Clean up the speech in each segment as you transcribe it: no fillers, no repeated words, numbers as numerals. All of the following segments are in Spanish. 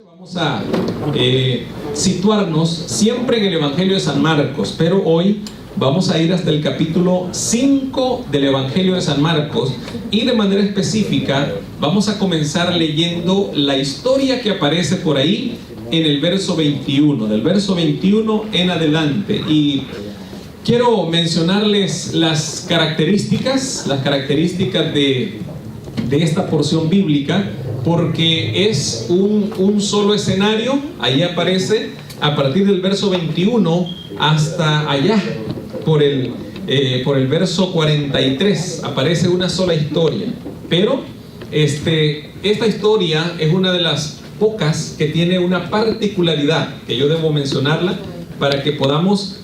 Vamos a situarnos siempre en el Evangelio de San Marcos, pero hoy vamos a ir hasta el capítulo 5 del Evangelio de San Marcos y de manera específica vamos a comenzar leyendo la historia que aparece por ahí en el verso 21, del verso 21 en adelante. Y quiero mencionarles las características de esta porción bíblica, porque es un solo escenario. Ahí aparece a partir del verso 21 hasta allá, por el verso 43, aparece una sola historia. Pero esta historia es una de las pocas que tiene una particularidad, que yo debo mencionarla para que podamos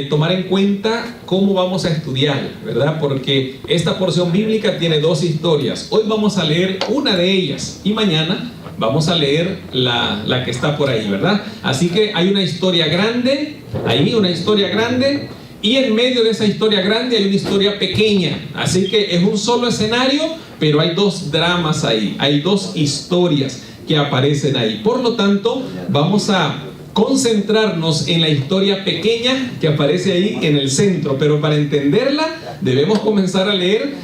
tomar en cuenta cómo vamos a estudiar, ¿verdad? Porque esta porción bíblica tiene dos historias. Hoy vamos a leer una de ellas y mañana vamos a leer la que está por ahí, ¿verdad? Así que hay una historia grande, y en medio de esa historia grande hay una historia pequeña. Así que es un solo escenario, pero hay dos dramas ahí, hay dos historias que aparecen ahí. Por lo tanto, vamos a concentrarnos en la historia pequeña que aparece ahí en el centro, pero para entenderla debemos comenzar a leer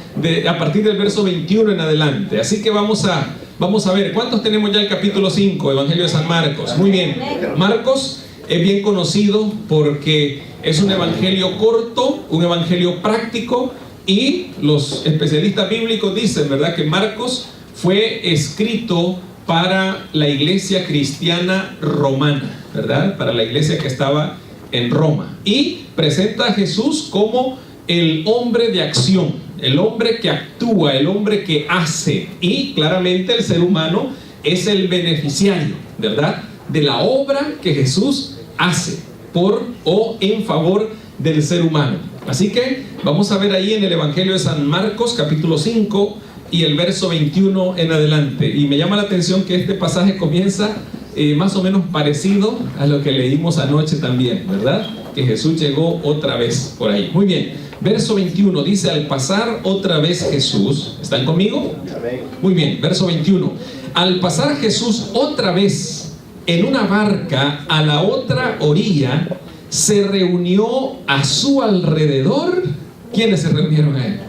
a partir del verso 21 en adelante. Así que vamos a ver, ¿cuántos tenemos ya el capítulo 5, Evangelio de San Marcos? Muy bien, Marcos es bien conocido porque es un evangelio corto, un evangelio práctico, y los especialistas bíblicos dicen, ¿verdad?, que Marcos fue escrito para la iglesia cristiana romana, ¿verdad? Para la iglesia que estaba en Roma. Y presenta a Jesús como el hombre de acción, el hombre que actúa, el hombre que hace. Y claramente el ser humano es el beneficiario, ¿verdad?, de la obra que Jesús hace por o en favor del ser humano. Así que vamos a ver ahí en el Evangelio de San Marcos, capítulo 5, y el verso 21 en adelante. Y me llama la atención que este pasaje comienza más o menos parecido a lo que leímos anoche también, ¿verdad? Que Jesús llegó otra vez por ahí. Muy bien, verso 21 dice: al pasar otra vez Jesús, ¿están conmigo? Muy bien, verso 21. Al pasar Jesús otra vez en una barca a la otra orilla, se reunió a su alrededor. ¿Quiénes se reunieron a él?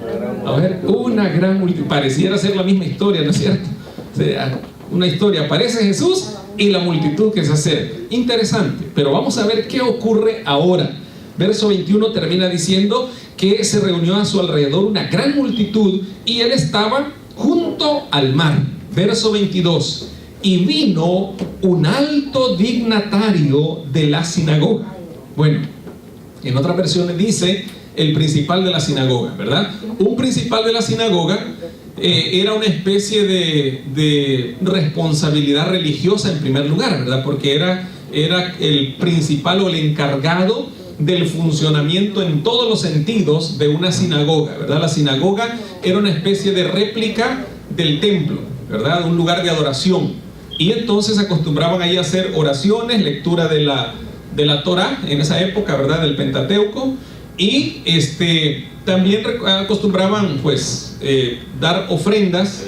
A ver, una gran multitud. Pareciera ser la misma historia, ¿no es cierto? O sea, una historia, aparece Jesús y la multitud que se acerca. Interesante, pero vamos a ver qué ocurre ahora. Verso 21 termina diciendo que se reunió a su alrededor una gran multitud y él estaba junto al mar. Verso 22. Y vino un alto dignatario de la sinagoga. Bueno, en otras versiones dice el principal de la sinagoga, ¿verdad? Un principal de la sinagoga era una especie de responsabilidad religiosa en primer lugar, ¿verdad? Porque era el principal o el encargado del funcionamiento en todos los sentidos de una sinagoga, ¿verdad? La sinagoga era una especie de réplica del templo, ¿verdad? Un lugar de adoración. Y entonces acostumbraban ahí a hacer oraciones, lectura de la Torá en esa época, ¿verdad? Del Pentateuco. Y también acostumbraban pues dar ofrendas,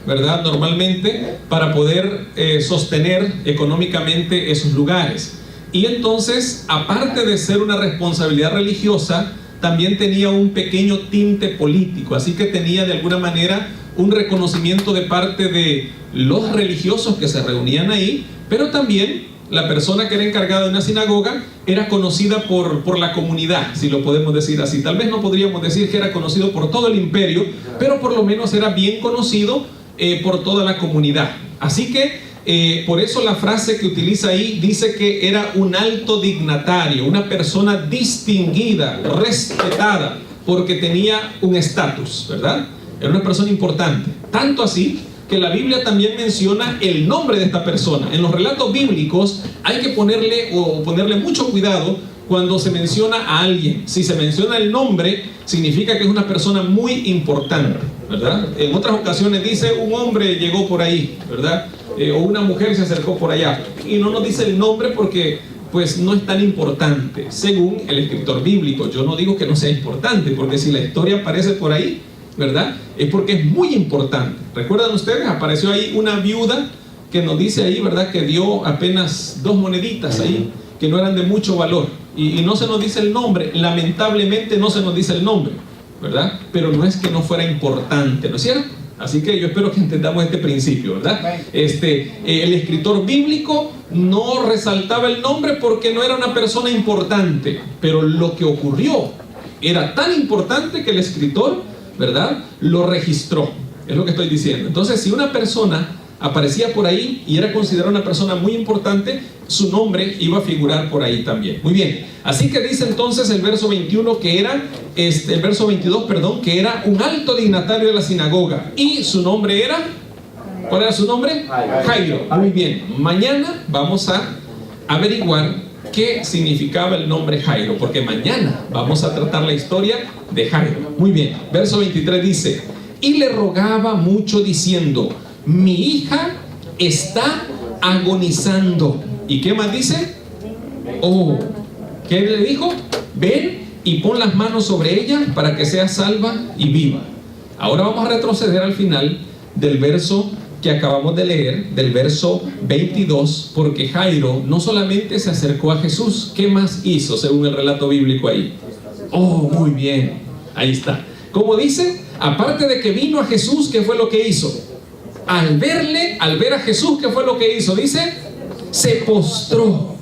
¿verdad?, normalmente para poder sostener económicamente esos lugares. Y entonces, aparte de ser una responsabilidad religiosa, también tenía un pequeño tinte político. Así que tenía de alguna manera un reconocimiento de parte de los religiosos que se reunían ahí, pero también la persona que era encargada de una sinagoga era conocida por la comunidad, si lo podemos decir así. Tal vez no podríamos decir que era conocido por todo el imperio, pero por lo menos era bien conocido por toda la comunidad. Así que por eso la frase que utiliza ahí dice que era un alto dignatario, una persona distinguida, respetada, porque tenía un estatus, ¿verdad? Era una persona importante. Tanto así que la Biblia también menciona el nombre de esta persona. En los relatos bíblicos hay que ponerle mucho cuidado cuando se menciona a alguien. Si se menciona el nombre, significa que es una persona muy importante, ¿verdad? En otras ocasiones dice un hombre llegó por ahí, ¿verdad? O una mujer se acercó por allá. Y no nos dice el nombre porque pues no es tan importante, según el escritor bíblico. Yo no digo que no sea importante, porque si la historia aparece por ahí, ¿verdad?, es porque es muy importante. ¿Recuerdan ustedes? Apareció ahí una viuda que nos dice ahí, ¿verdad?, que dio apenas 2 moneditas ahí, que no eran de mucho valor, y no se nos dice el nombre, lamentablemente no se nos dice el nombre, ¿verdad? Pero no es que no fuera importante, ¿no es cierto? Así que yo espero que entendamos este principio, ¿verdad? El escritor bíblico no resaltaba el nombre porque no era una persona importante, pero lo que ocurrió era tan importante que el escritor, ¿verdad?, lo registró. Es lo que estoy diciendo. Entonces, si una persona aparecía por ahí y era considerada una persona muy importante, su nombre iba a figurar por ahí también. Muy bien. Así que dice entonces el verso 21 que era, el verso 22, perdón, que era un alto dignatario de la sinagoga. Y su nombre era, ¿cuál era su nombre? Jairo. Muy bien. Mañana vamos a averiguar qué significaba el nombre Jairo, porque mañana vamos a tratar la historia de Jairo. Muy bien. Verso 23 dice: y le rogaba mucho diciendo: mi hija está agonizando. ¿Y qué más dice? Oh, ¿qué le dijo? Ven y pon las manos sobre ella para que sea salva y viva. Ahora vamos a retroceder al final del verso que acabamos de leer, del verso 22, porque Jairo no solamente se acercó a Jesús, ¿qué más hizo según el relato bíblico ahí? Oh, muy bien, ahí está. Como dice, aparte de que vino a Jesús, ¿qué fue lo que hizo? Al ver a Jesús, ¿qué fue lo que hizo? Dice, se postró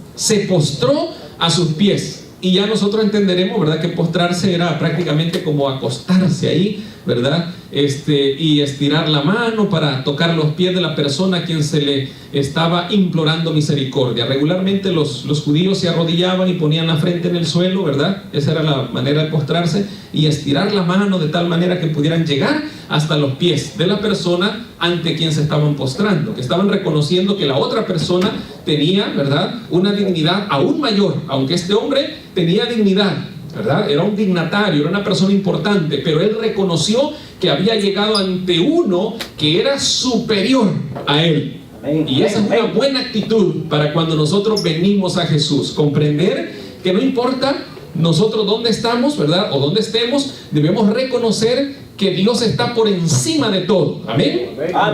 a sus pies. Y ya nosotros entenderemos, ¿verdad?, que postrarse era prácticamente como acostarse ahí, ¿verdad? Y estirar la mano para tocar los pies de la persona a quien se le estaba implorando misericordia. Regularmente los judíos se arrodillaban y ponían la frente en el suelo, ¿verdad? Esa era la manera de postrarse, y estirar la mano de tal manera que pudieran llegar hasta los pies de la persona ante quien se estaban postrando, que estaban reconociendo que la otra persona tenía, ¿verdad?, una dignidad aún mayor, aunque este hombre tenía dignidad, ¿verdad? Era un dignatario, era una persona importante, pero él reconoció que había llegado ante uno que era superior a él. Y esa es una buena actitud para cuando nosotros venimos a Jesús, comprender que no importa nosotros dónde estamos, ¿verdad?, o dónde estemos, debemos reconocer que Dios está por encima de todo. Amén.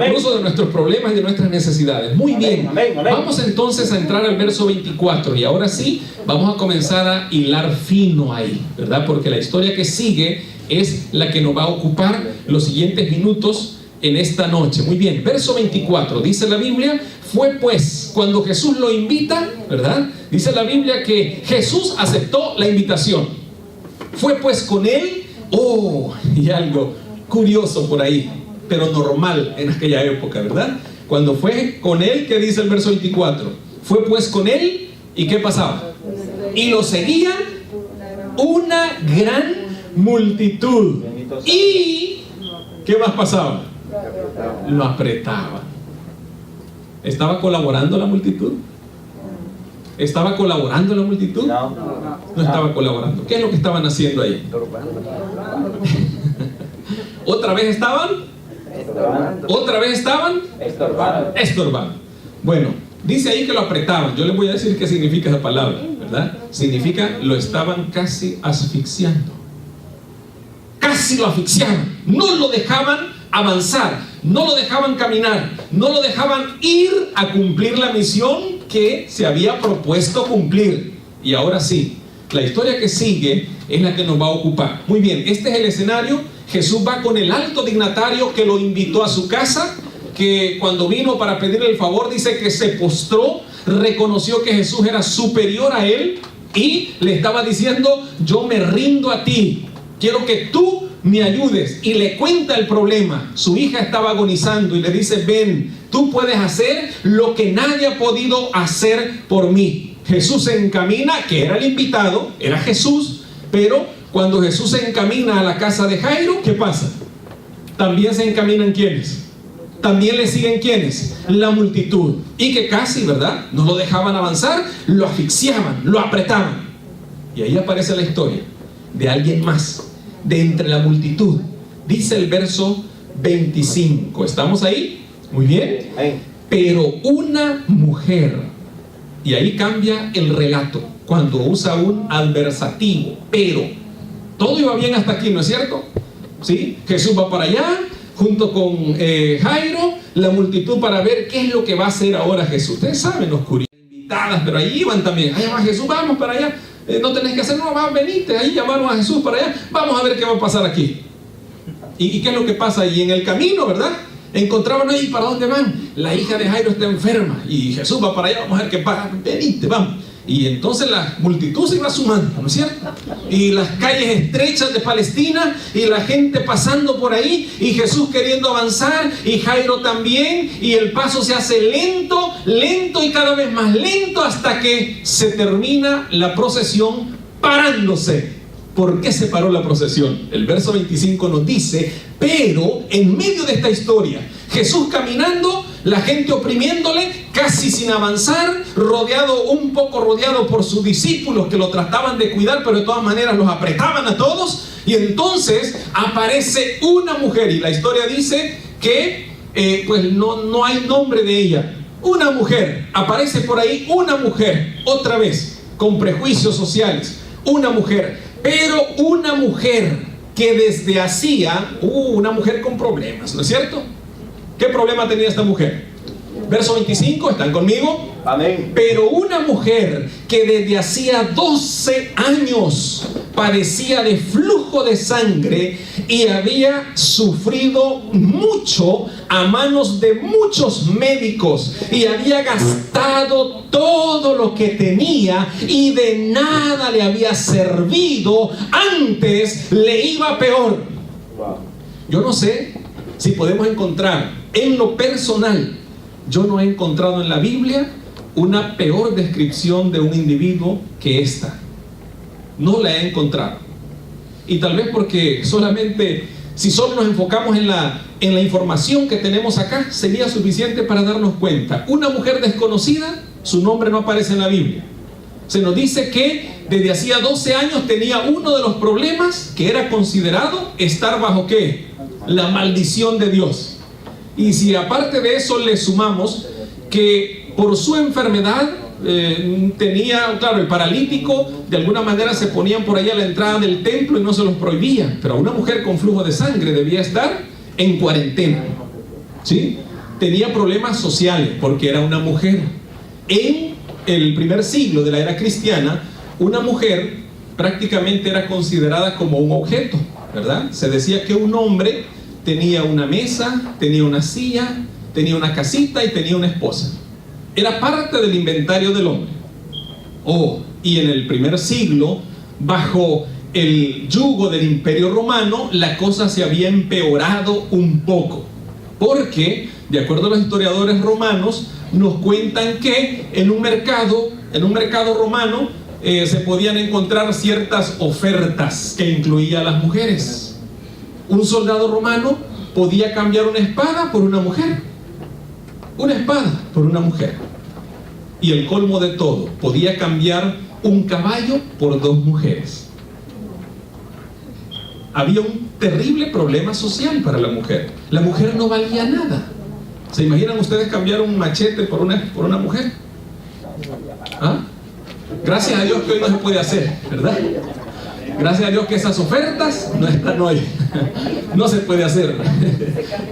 Incluso de nuestros problemas y de nuestras necesidades. Muy bien. Vamos entonces a entrar al verso 24, y ahora sí vamos a comenzar a hilar fino ahí, ¿verdad? Porque la historia que sigue es la que nos va a ocupar los siguientes minutos en esta noche. Muy bien, verso 24, dice la Biblia: fue pues cuando Jesús lo invita, ¿verdad? Dice la Biblia que Jesús aceptó la invitación. Fue pues con él. Oh, y algo curioso por ahí, pero normal en aquella época, ¿verdad? Cuando fue con él, ¿qué dice el verso 24? Fue pues con él, ¿y qué pasaba? Y lo seguía una gran multitud. ¿Y qué más pasaba? Lo apretaba. ¿Estaba colaborando la multitud? ¿Estaba colaborando la multitud? No estaba colaborando. ¿Qué es lo que estaban haciendo ahí? ¿Otra vez estaban? ¿Otra vez estaban? Estorbando. Bueno, dice ahí que lo apretaban. Yo les voy a decir qué significa esa palabra, ¿verdad? Significa lo estaban casi asfixiando. Casi lo asfixiaban. No lo dejaban avanzar, no lo dejaban caminar, no lo dejaban ir a cumplir la misión que se había propuesto cumplir. Y ahora sí, la historia que sigue es la que nos va a ocupar. Muy bien, este es el escenario. Jesús va con el alto dignatario que lo invitó a su casa, que cuando vino para pedirle el favor, dice que se postró, reconoció que Jesús era superior a él y le estaba diciendo: yo me rindo a ti, quiero que tú me ayudes. Y le cuenta el problema. Su hija estaba agonizando y le dice: ven, tú puedes hacer lo que nadie ha podido hacer por mí. Jesús se encamina, que era el invitado, era Jesús, pero cuando Jesús se encamina a la casa de Jairo, ¿qué pasa? También se encaminan ¿quiénes? También le siguen ¿quiénes? La multitud. Y que casi, ¿verdad?, no lo dejaban avanzar, lo asfixiaban, lo apretaban. Y ahí aparece la historia de alguien más de entre la multitud. Dice el verso 25. ¿Estamos ahí? Muy bien. Pero una mujer, y ahí cambia el relato cuando usa un adversativo. Pero todo iba bien hasta aquí, ¿no es cierto? ¿Sí? Jesús va para allá junto con Jairo, la multitud para ver qué es lo que va a hacer ahora Jesús. Ustedes saben, los curiosos, invitadas, pero ahí iban también. Allá va Jesús, vamos para allá. No tenés que hacer, no, va, venite. Ahí llamaron a Jesús para allá. Vamos a ver qué va a pasar aquí. ¿Y qué es lo que pasa ahí? En el camino, ¿verdad? Encontraban ahí, ¿para dónde van? La hija de Jairo está enferma y Jesús va para allá, vamos a ver qué pasa. Venite, vamos. Y entonces la multitud se iba sumando, ¿no es cierto? Y las calles estrechas de Palestina y la gente pasando por ahí y Jesús queriendo avanzar y Jairo también, y el paso se hace lento, lento y cada vez más lento hasta que se termina la procesión parándose. ¿Por qué se paró la procesión? El verso 25 nos dice, pero en medio de esta historia, Jesús caminando, la gente oprimiéndole, casi sin avanzar, un poco rodeado por sus discípulos que lo trataban de cuidar, pero de todas maneras los apretaban a todos. Y entonces aparece una mujer, y la historia dice que pues no hay nombre de ella. Una mujer, aparece por ahí una mujer, otra vez, con prejuicios sociales, una mujer, pero una mujer que desde hacía, una mujer con problemas, ¿no es cierto? ¿Qué problema tenía esta mujer? Verso 25, ¿están conmigo? Amén. Pero una mujer que desde hacía 12 años padecía de flujo de sangre y había sufrido mucho a manos de muchos médicos y había gastado todo lo que tenía y de nada le había servido, antes le iba peor. Yo no sé si podemos encontrar en lo personal, yo no he encontrado en la Biblia una peor descripción de un individuo que esta. No la he encontrado. Y tal vez porque si solo nos enfocamos en la información que tenemos acá, sería suficiente para darnos cuenta. Una mujer desconocida, su nombre no aparece en la Biblia. Se nos dice que desde hacía 12 años tenía uno de los problemas que era considerado estar bajo ¿qué? La maldición de Dios. Y si aparte de eso le sumamos que por su enfermedad tenía, claro, el paralítico, de alguna manera se ponían por ahí a la entrada del templo y no se los prohibía, pero una mujer con flujo de sangre debía estar en cuarentena, ¿sí? Tenía problemas sociales porque era una mujer. En el primer siglo de la era cristiana, una mujer prácticamente era considerada como un objeto, ¿verdad? Se decía que un hombre tenía una mesa, tenía una silla, tenía una casita y tenía una esposa. Era parte del inventario del hombre. Y en el primer siglo, bajo el yugo del Imperio Romano, la cosa se había empeorado un poco. Porque, de acuerdo a los historiadores romanos, nos cuentan que en un mercado romano se podían encontrar ciertas ofertas que incluía a las mujeres. Un soldado romano podía cambiar una espada por una mujer. Una espada por una mujer. Y el colmo de todo, podía cambiar un caballo por 2 mujeres. Había un terrible problema social para la mujer. La mujer no valía nada. ¿Se imaginan ustedes cambiar un machete por una mujer? ¿Ah? Gracias a Dios que hoy no se puede hacer, ¿verdad? Gracias a Dios que esas ofertas no están hoy. No se puede hacer.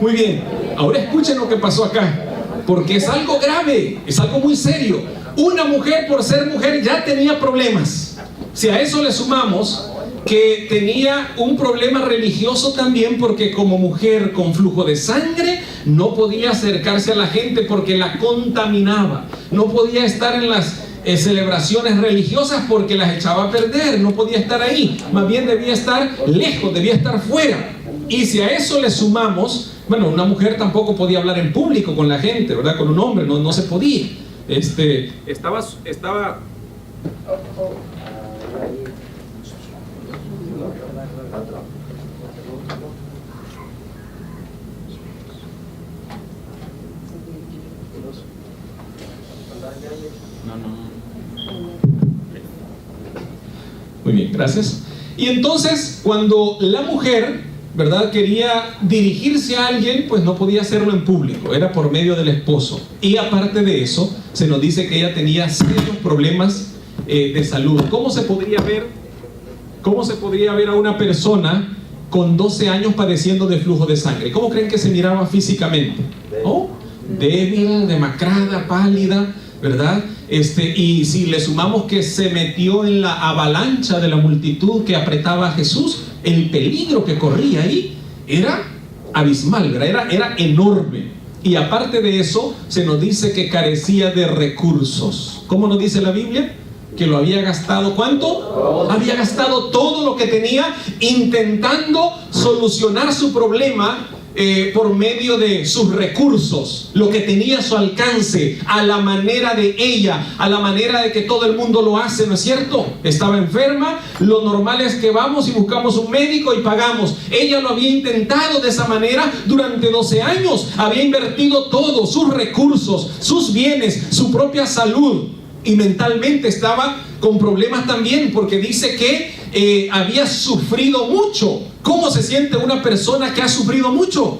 Muy bien, ahora escuchen lo que pasó acá, porque es algo grave, es algo muy serio. Una mujer, por ser mujer, ya tenía problemas. Si a eso le sumamos que tenía un problema religioso también, porque como mujer con flujo de sangre no podía acercarse a la gente porque la contaminaba. No podía estar en las celebraciones religiosas porque las echaba a perder. No podía estar ahí, más bien debía estar lejos, debía estar fuera. Y si a eso le sumamos, bueno, una mujer tampoco podía hablar en público con la gente, ¿verdad? Con un hombre no se podía. Estaba Muy bien, gracias. Y entonces, cuando la mujer, ¿verdad?, quería dirigirse a alguien, pues no podía hacerlo en público, era por medio del esposo. Y aparte de eso, se nos dice que ella tenía serios problemas de salud. ¿Cómo se podría ver a una persona con 12 años padeciendo de flujo de sangre? ¿Cómo creen que se miraba físicamente? ¿Oh? débil, demacrada, pálida, ¿verdad? Y si le sumamos que se metió en la avalancha de la multitud que apretaba a Jesús, el peligro que corría ahí era abismal, ¿verdad? Era enorme. Y aparte de eso, se nos dice que carecía de recursos. ¿Cómo nos dice la Biblia? Que lo había gastado, ¿cuánto? Había gastado todo lo que tenía intentando solucionar su problema por medio de sus recursos, lo que tenía a su alcance, a la manera de ella, a la manera de que todo el mundo lo hace, ¿no es cierto? Estaba enferma, lo normal es que vamos y buscamos un médico y pagamos. Ella lo había intentado de esa manera durante 12 años, había invertido todo, sus recursos, sus bienes, su propia salud, y mentalmente estaba con problemas también, porque dice que había sufrido mucho. ¿Cómo se siente una persona que ha sufrido mucho?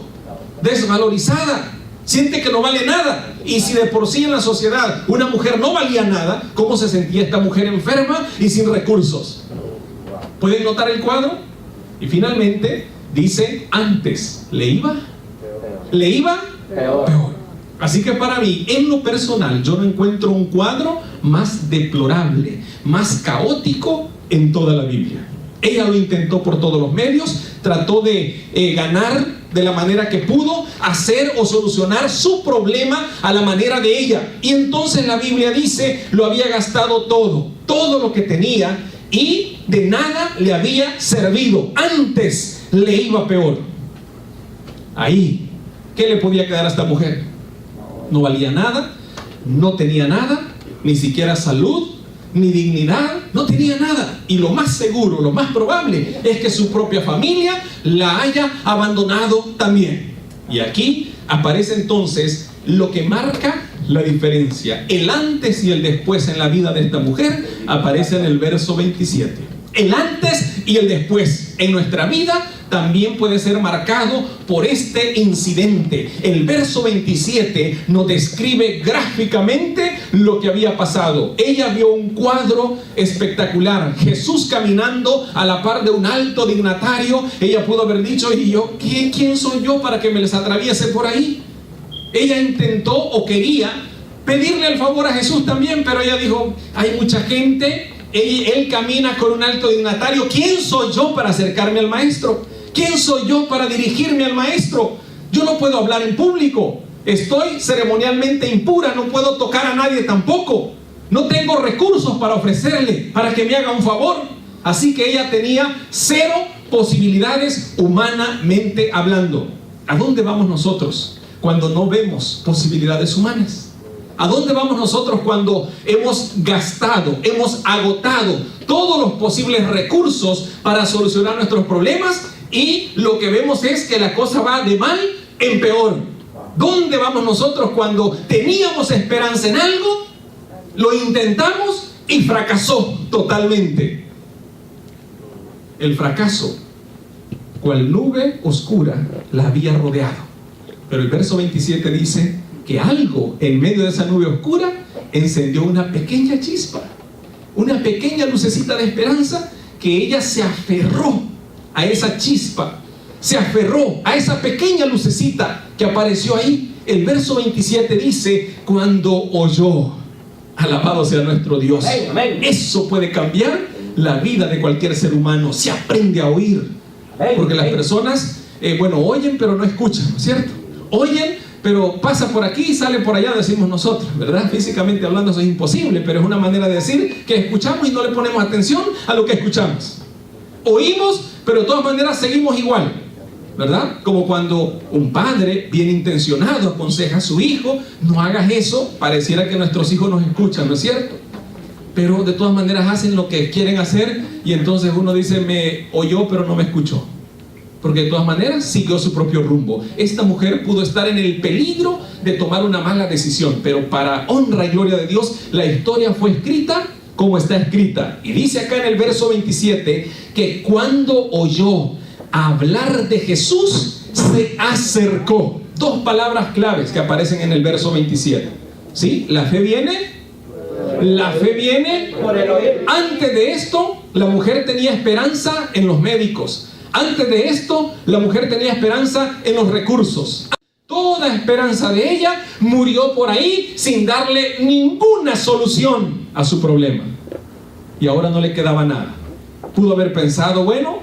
Desvalorizada, siente que no vale nada. Y si de por sí en la sociedad una mujer no valía nada, ¿cómo se sentía esta mujer enferma y sin recursos? ¿Pueden notar el cuadro? Y finalmente dice, antes le iba peor. Así que para mí, en lo personal, yo no encuentro un cuadro más deplorable, más caótico en toda la Biblia. Ella lo intentó por todos los medios, trató de ganar de la manera que pudo, hacer o solucionar su problema a la manera de ella. Y entonces la Biblia dice, lo había gastado todo lo que tenía, y de nada le había servido. Antes le iba peor. Ahí, ¿qué le podía quedar a esta mujer? No valía nada, no tenía nada, ni siquiera salud, ni dignidad, no tenía nada. Y lo más seguro, lo más probable es que su propia familia la haya abandonado también. Y aquí aparece entonces lo que marca la diferencia. El antes y el después en la vida de esta mujer aparece en el verso 27. El antes y el después en nuestra vida también puede ser marcado por este incidente. El verso 27 nos describe gráficamente lo que había pasado. Ella vio un cuadro espectacular, Jesús caminando a la par de un alto dignatario. Ella pudo haber dicho, ¿y yo quién soy yo para que me les atraviese por ahí? Ella intentó o quería pedirle el favor a Jesús también, pero ella dijo, hay mucha gente, él camina con un alto dignatario, ¿quién soy yo para acercarme al maestro? ¿Quién soy yo para dirigirme al maestro? Yo no puedo hablar en público, estoy ceremonialmente impura, no puedo tocar a nadie tampoco, no tengo recursos para ofrecerle, para que me haga un favor. Así que ella tenía 0 posibilidades humanamente hablando. ¿A dónde vamos nosotros cuando no vemos posibilidades humanas? ¿A dónde vamos nosotros cuando hemos gastado, hemos agotado todos los posibles recursos para solucionar nuestros problemas y lo que vemos es que la cosa va de mal en peor? ¿Dónde vamos nosotros cuando teníamos esperanza en algo, lo intentamos y fracasó totalmente? El fracaso, cual nube oscura, la había rodeado. Pero el verso 27 dice que algo en medio de esa nube oscura encendió una pequeña chispa, una pequeña lucecita de esperanza, que ella se aferró a esa chispa, se aferró a esa pequeña lucecita que apareció ahí. El verso 27 dice, cuando oyó, alabado sea nuestro Dios. Eso puede cambiar la vida de cualquier ser humano. Se aprende a oír, porque las personas, oyen pero no escuchan, ¿no es cierto? Oyen, pero pasa por aquí y sale por allá, decimos nosotros, ¿verdad? Físicamente hablando eso es imposible, pero es una manera de decir que escuchamos y no le ponemos atención a lo que escuchamos. Oímos, pero de todas maneras seguimos igual, ¿verdad? Como cuando un padre bien intencionado aconseja a su hijo, no hagas eso, pareciera que nuestros hijos nos escuchan, ¿no es cierto? Pero de todas maneras hacen lo que quieren hacer y entonces uno dice, me oyó pero no me escuchó, porque de todas maneras siguió su propio rumbo. Esta mujer pudo estar en el peligro de tomar una mala decisión, pero para honra y gloria de Dios, la historia fue escrita como está escrita. Y dice acá en el verso 27 que cuando oyó hablar de Jesús, se acercó. 2 palabras claves que aparecen en el verso 27. ¿Sí? La fe viene por el oír. Antes de esto, la mujer tenía esperanza en los médicos. Antes de esto, la mujer tenía esperanza en los recursos. Toda esperanza de ella murió por ahí sin darle ninguna solución a su problema. Y ahora no le quedaba nada. Pudo haber pensado, bueno,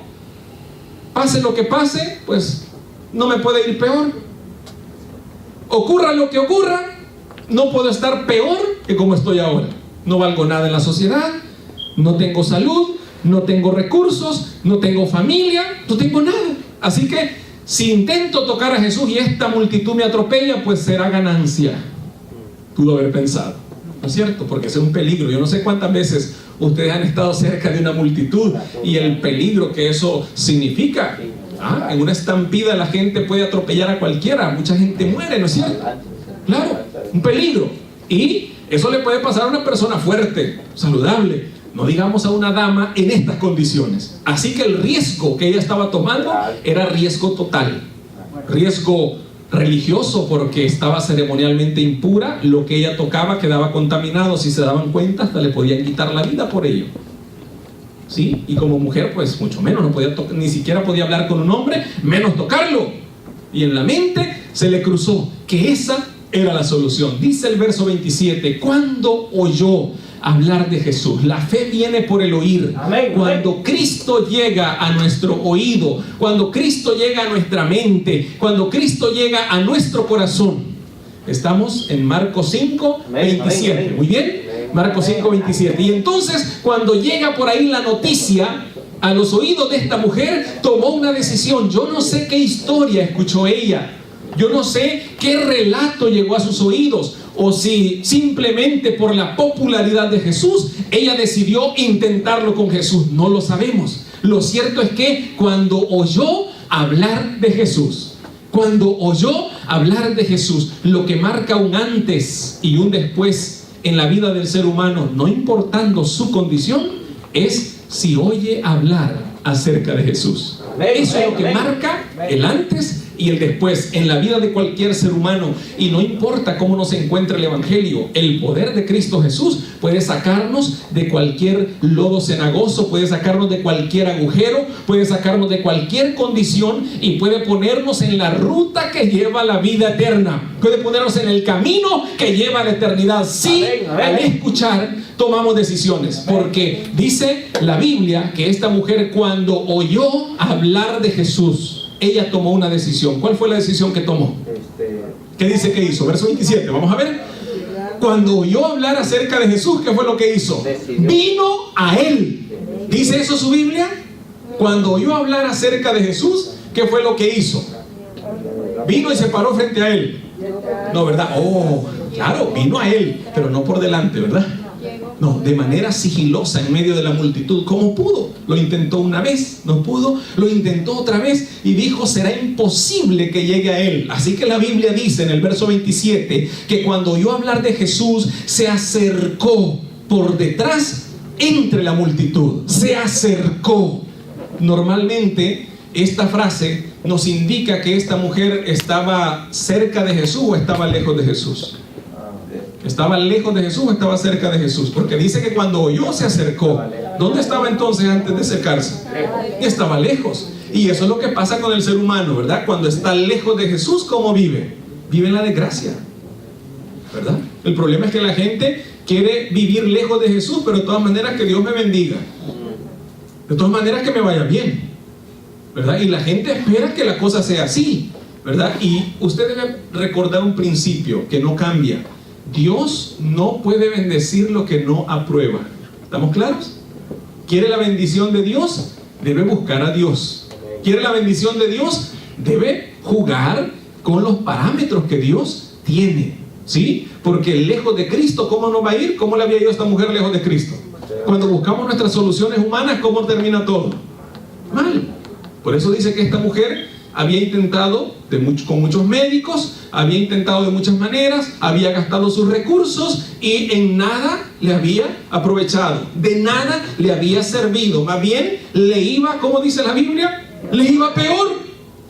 pase lo que pase, pues no me puede ir peor. Ocurra lo que ocurra, no puedo estar peor que como estoy ahora. No valgo nada en la sociedad, no tengo salud, no tengo recursos, no tengo familia, no tengo nada. Así que si intento tocar a Jesús y esta multitud me atropella, pues será ganancia. Pudo haber pensado, ¿no es cierto? Porque es un peligro. Yo no sé cuántas veces ustedes han estado cerca de una multitud y el peligro que eso significa. En una estampida la gente puede atropellar a cualquiera, mucha gente muere, ¿no es cierto? Claro, un peligro. Y eso le puede pasar a una persona fuerte, saludable, no digamos a una dama en estas condiciones. Así que el riesgo que ella estaba tomando era riesgo total, riesgo religioso, porque estaba ceremonialmente impura, lo que ella tocaba quedaba contaminado. Si se daban cuenta, hasta le podían quitar la vida por ello. ¿Sí? Y como mujer, pues mucho menos, no podía ni siquiera podía hablar con un hombre, menos tocarlo. Y en la mente se le cruzó que esa era la solución. Dice el verso 27, cuando oyó hablar de Jesús. La fe viene por el oír. Amén. Cuando Cristo llega a nuestro oído, cuando Cristo llega a nuestra mente, cuando Cristo llega a nuestro corazón. Estamos en Marcos 5, 27. Amén. Muy bien. Marcos 5, 27. Y entonces, cuando llega por ahí la noticia a los oídos de esta mujer, tomó una decisión. Yo no sé qué historia escuchó ella. Yo no sé qué relato llegó a sus oídos, o si simplemente por la popularidad de Jesús, ella decidió intentarlo con Jesús. No lo sabemos. Lo cierto es que cuando oyó hablar de Jesús, lo que marca un antes y un después en la vida del ser humano, no importando su condición, es si oye hablar acerca de Jesús. Eso es lo que marca el antes y el después en la vida de cualquier ser humano. Y no importa cómo nos encuentre el Evangelio, el poder de Cristo Jesús puede sacarnos de cualquier lodo cenagoso, puede sacarnos de cualquier agujero, puede sacarnos de cualquier condición y puede ponernos en la ruta que lleva a la vida eterna, puede ponernos en el camino que lleva a la eternidad. Si al escuchar tomamos decisiones, porque dice la Biblia que esta mujer, cuando oyó hablar de Jesús, ella tomó una decisión. ¿Cuál fue la decisión que tomó? ¿Qué dice que hizo? Verso 27, vamos a ver. Cuando oyó hablar acerca de Jesús, ¿qué fue lo que hizo? Vino a él. ¿Dice eso su Biblia? Cuando oyó hablar acerca de Jesús, ¿qué fue lo que hizo? Vino y se paró frente a él. No, ¿verdad? Oh, claro, vino a él, pero no por delante, ¿verdad? No, de manera sigilosa en medio de la multitud. ¿Cómo pudo? Lo intentó una vez, no pudo, lo intentó otra vez y dijo, será imposible que llegue a él. Así que la Biblia dice en el verso 27 que cuando oyó hablar de Jesús, se acercó por detrás entre la multitud. Se acercó. Normalmente esta frase nos indica que esta mujer estaba cerca de Jesús o estaba lejos de Jesús. ¿Estaba lejos de Jesús o estaba cerca de Jesús? Porque dice que cuando oyó se acercó. ¿Dónde estaba entonces antes de acercarse? Estaba lejos. Y eso es lo que pasa con el ser humano, ¿verdad? Cuando está lejos de Jesús, ¿cómo vive? Vive en la desgracia, ¿verdad? El problema es que la gente quiere vivir lejos de Jesús, pero de todas maneras que Dios me bendiga, de todas maneras que me vaya bien, ¿verdad? Y la gente espera que la cosa sea así, ¿verdad? Y usted debe recordar un principio que no cambia. Dios no puede bendecir lo que no aprueba. ¿Estamos claros? ¿Quiere la bendición de Dios? Debe buscar a Dios. ¿Quiere la bendición de Dios? Debe jugar con los parámetros que Dios tiene, ¿sí? Porque lejos de Cristo, ¿cómo no va a ir? ¿Cómo le había ido a esta mujer lejos de Cristo? Cuando buscamos nuestras soluciones humanas, ¿cómo termina todo? Mal. Por eso dice que esta mujer había intentado con muchos médicos, había intentado de muchas maneras, había gastado sus recursos y en nada le había aprovechado, de nada le había servido. Más bien le iba, ¿cómo dice la Biblia? Le iba peor.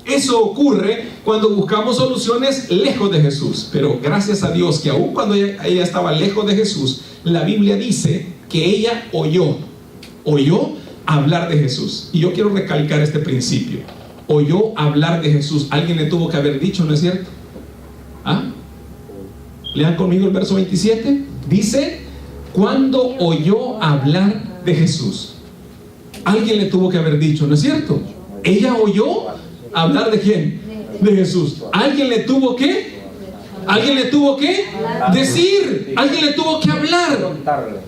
Eso ocurre cuando buscamos soluciones lejos de Jesús. Pero gracias a Dios que aun cuando ella estaba lejos de Jesús, la Biblia dice que ella oyó hablar de Jesús. Y yo quiero recalcar este principio. Oyó hablar de Jesús. Alguien le tuvo que haber dicho, ¿no es cierto? Lean conmigo el verso 27. Dice, cuando oyó hablar de Jesús. Alguien le tuvo que haber dicho, ¿no es cierto? Ella oyó hablar ¿de quién? De Jesús. Alguien le tuvo que decir. Alguien le tuvo que hablar.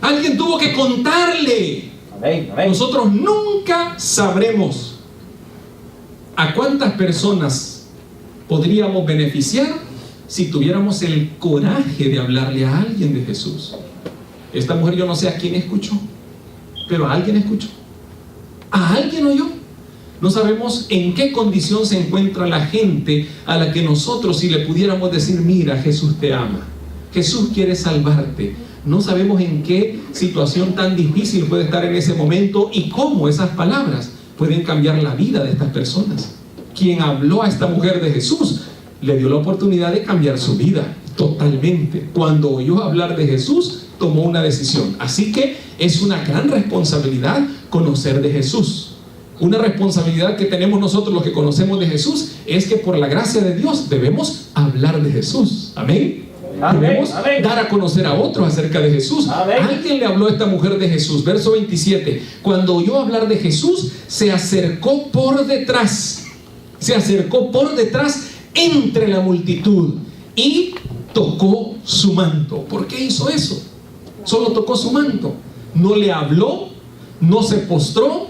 Alguien tuvo que contarle. Nosotros nunca sabremos a cuántas personas podríamos beneficiar si tuviéramos el coraje de hablarle a alguien de Jesús. Esta mujer, yo no sé a quién escuchó, pero a alguien escuchó. A alguien oyó. No sabemos en qué condición se encuentra la gente a la que nosotros, si le pudiéramos decir, mira, Jesús te ama, Jesús quiere salvarte. No sabemos en qué situación tan difícil puede estar en ese momento y cómo esas palabras pueden cambiar la vida de estas personas. Quien habló a esta mujer de Jesús le dio la oportunidad de cambiar su vida totalmente. Cuando oyó hablar de Jesús, tomó una decisión. Así que es una gran responsabilidad conocer de Jesús. Una responsabilidad que tenemos nosotros los que conocemos de Jesús es que por la gracia de Dios debemos hablar de Jesús. Amén. Debemos dar a conocer a otros acerca de Jesús. Alguien le habló a esta mujer de Jesús. Verso 27. Cuando oyó hablar de Jesús, se acercó por detrás. Se acercó por detrás entre la multitud y tocó su manto. ¿Por qué hizo eso? Solo tocó su manto. No le habló, no se postró,